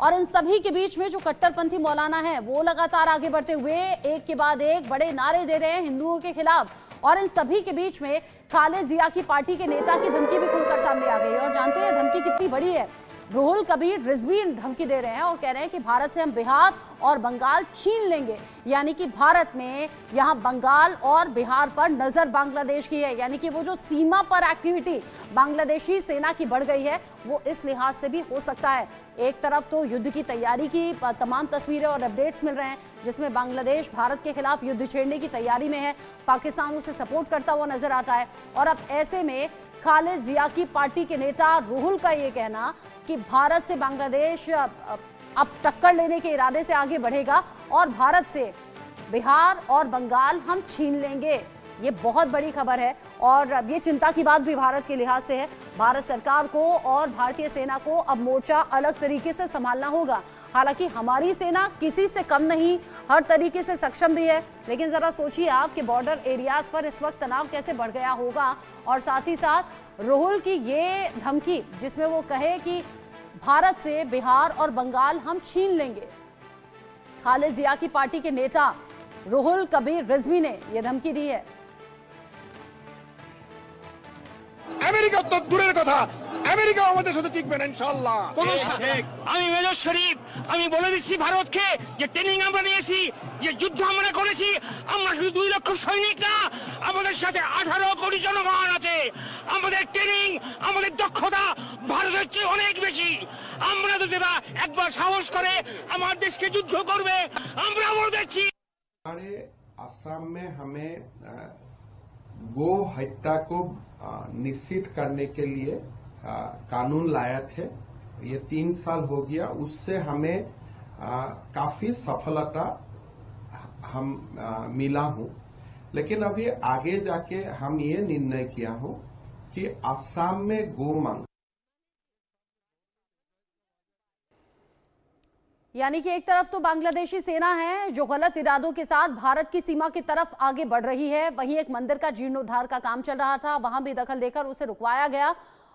और इन सभी के बीच में जो कट्टरपंथी मौलाना है वो लगातार आगे बढ़ते हुए एक के बाद एक बड़े नारे दे रहे हैं हिंदुओं के खिलाफ। और इन सभी के बीच में खालिद जिया की पार्टी के नेता की धमकी भी खुलकर सामने आ गई। और जानते हैं धमकी कितनी बड़ी है। रुहुल कबीर रिजवी धमकी दे रहे हैं और कह रहे हैं कि भारत से हम बिहार और बंगाल छीन लेंगे। यानी कि भारत में यहां बंगाल और बिहार पर नजर बांग्लादेश की है। यानी कि वो जो सीमा पर एक्टिविटी बांग्लादेशी सेना की बढ़ गई है वो इस लिहाज से भी हो सकता है। एक तरफ तो युद्ध की तैयारी की तमाम तस्वीरें और अपडेट्स मिल रहे हैं जिसमें बांग्लादेश भारत के खिलाफ युद्ध छेड़ने की तैयारी में है, पाकिस्तान उसे सपोर्ट करता हुआ नजर आता है। और अब ऐसे में खालिद जिया की पार्टी के नेता रुहुल का ये कहना कि भारत से बांग्लादेश अब टक्कर लेने के इरादे से आगे बढ़ेगा और भारत से बिहार और बंगाल हम छीन लेंगे, ये बहुत बड़ी खबर है। और ये चिंता की बात भी भारत के लिहाज से है। भारत सरकार को और भारतीय सेना को अब मोर्चा अलग तरीके से संभालना होगा। हालांकि हमारी सेना किसी से कम नहीं, हर तरीके से सक्षम भी है, लेकिन जरा सोचिए आप कि बॉर्डर एरियाज पर इस वक्त तनाव कैसे बढ़ गया होगा। और साथ ही साथ रुहुल की ये धमकी जिसमें वो कहे कि भारत से बिहार और बंगाल हम छीन लेंगे। खालिद जिया की पार्टी के नेता रुहुल कबीर रिजवी ने यह धमकी दी है। আমেরিকা তো দূরের কথা, আমেরিকা আমাদের সাথে টিকবে না ইনশাআল্লাহ। আমি মেজর শরীফ আমি বলে দিচ্ছি ভারতকে যে ট্রেনিং আমরা নিয়েছি, যে যুদ্ধ আমরা করেছি, আমরা শুধু 2 লক্ষ সৈনিক না, আমাদের সাথে 18 কোটি জনগণ আছে। আমাদের ট্রেনিং আমাদের দক্ষতা ভারতের চেয়ে অনেক বেশি। আমরা যদি একবার সাহস করে আমার দেশকে যুদ্ধ করবে আমরা বলে দিচ্ছি। हमारे असम में हमें गो हत्या को निश्चित करने के लिए कानून लाया थे। ये 3 साल हो गया, उससे हमें काफी सफलता हम मिला हूं। लेकिन अभी आगे जाके हम ये निर्णय किया हूं कि असम में गोमांस यानी कि एक तरफ तो बांग्लादेशी सेना है जो गलत इरादों के साथ भारत की सीमा की तरफ आगे बढ़ रही है, वहीं एक मंदिर का जीर्णोद्धार का काम चल रहा था, वहां भी दखल देकर उसे रुकवाया गया।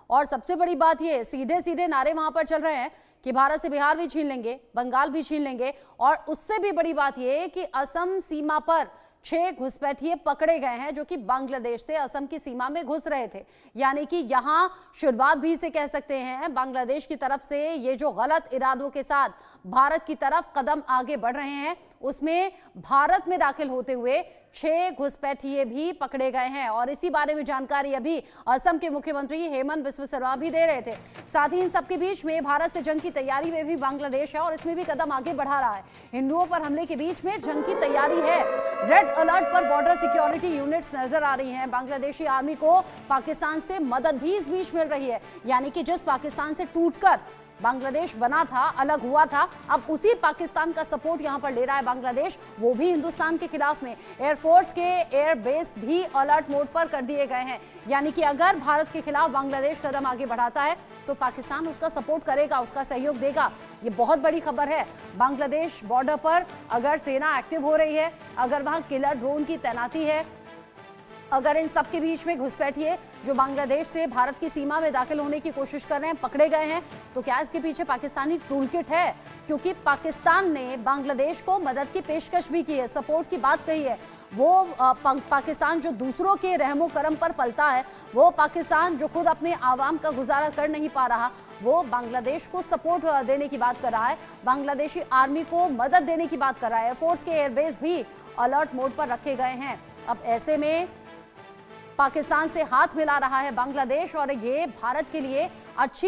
और सबसे बड़ी बात ये सीधे सीधे नारे वहां पर चल रहे हैं कि भारत से बिहार भी छीन लेंगे, बंगाल भी छीन लेंगे। और उससे भी बड़ी बात ये कि असम सीमा पर 6 घुसपैठिए पकड़े गए हैं जो कि बांग्लादेश से असम की सीमा में घुस रहे थे। यानी कि यहां शुरुआत भी इसे कह सकते हैं बांग्लादेश की तरफ से ये जो गलत इरादों के साथ भारत की तरफ कदम आगे बढ़ रहे हैं उसमें भारत में दाखिल होते हुए 6 घुसपैठिए भी पकड़े गए हैं। और इसी बारे में जानकारी अभी असम के मुख्यमंत्री हेमंत बिस्वा शर्मा भी दे रहे थे। साथ ही इन सबके बीच में भारत से जंग की तैयारी में भी बांग्लादेश है और इसमें भी कदम आगे बढ़ा रहा है। हिंदुओं पर हमले के बीच में जंग की तैयारी है। रेड अलर्ट पर बॉर्डर सिक्योरिटी यूनिट्स नजर आ रही हैं। बांग्लादेशी आर्मी को पाकिस्तान से मदद भी इस बीच मिल रही है। यानी कि जिस पाकिस्तान से टूटकर बांग्लादेश बना था, अलग हुआ था, अब उसी पाकिस्तान का सपोर्ट यहां पर ले रहा है बांग्लादेश, वो भी हिंदुस्तान के खिलाफ में। एयरफोर्स के एयरबेस भी अलर्ट मोड पर कर दिए गए हैं। यानी कि अगर भारत के खिलाफ बांग्लादेश कदम आगे बढ़ाता है तो पाकिस्तान उसका सपोर्ट करेगा, उसका सहयोग देगा। ये बहुत बड़ी खबर है। बांग्लादेश बॉर्डर पर अगर सेना एक्टिव हो रही है, अगर वहां किलर ड्रोन की तैनाती है, अगर इन सब के बीच में घुसपैठिए जो बांग्लादेश से भारत की सीमा में दाखिल होने की कोशिश कर रहे हैं पकड़े गए हैं, तो क्या इसके पीछे पाकिस्तानी टूलकिट है? क्योंकि पाकिस्तान ने बांग्लादेश को मदद की पेशकश भी की है, सपोर्ट की बात कही है। वो पाकिस्तान जो दूसरों के रहमो करम पर पलता है, वो पाकिस्तान जो खुद अपने आवाम का गुजारा कर नहीं पा रहा, वो बांग्लादेश को सपोर्ट देने की बात कर रहा है, बांग्लादेशी आर्मी को मदद देने की बात कर रहा है। एयरफोर्स के एयरबेस भी अलर्ट मोड पर रखे गए हैं। अब ऐसे में पाकिस्तान से हाथ मिला रहा है बांग्लादेश और ये भारत के लिए अच्छी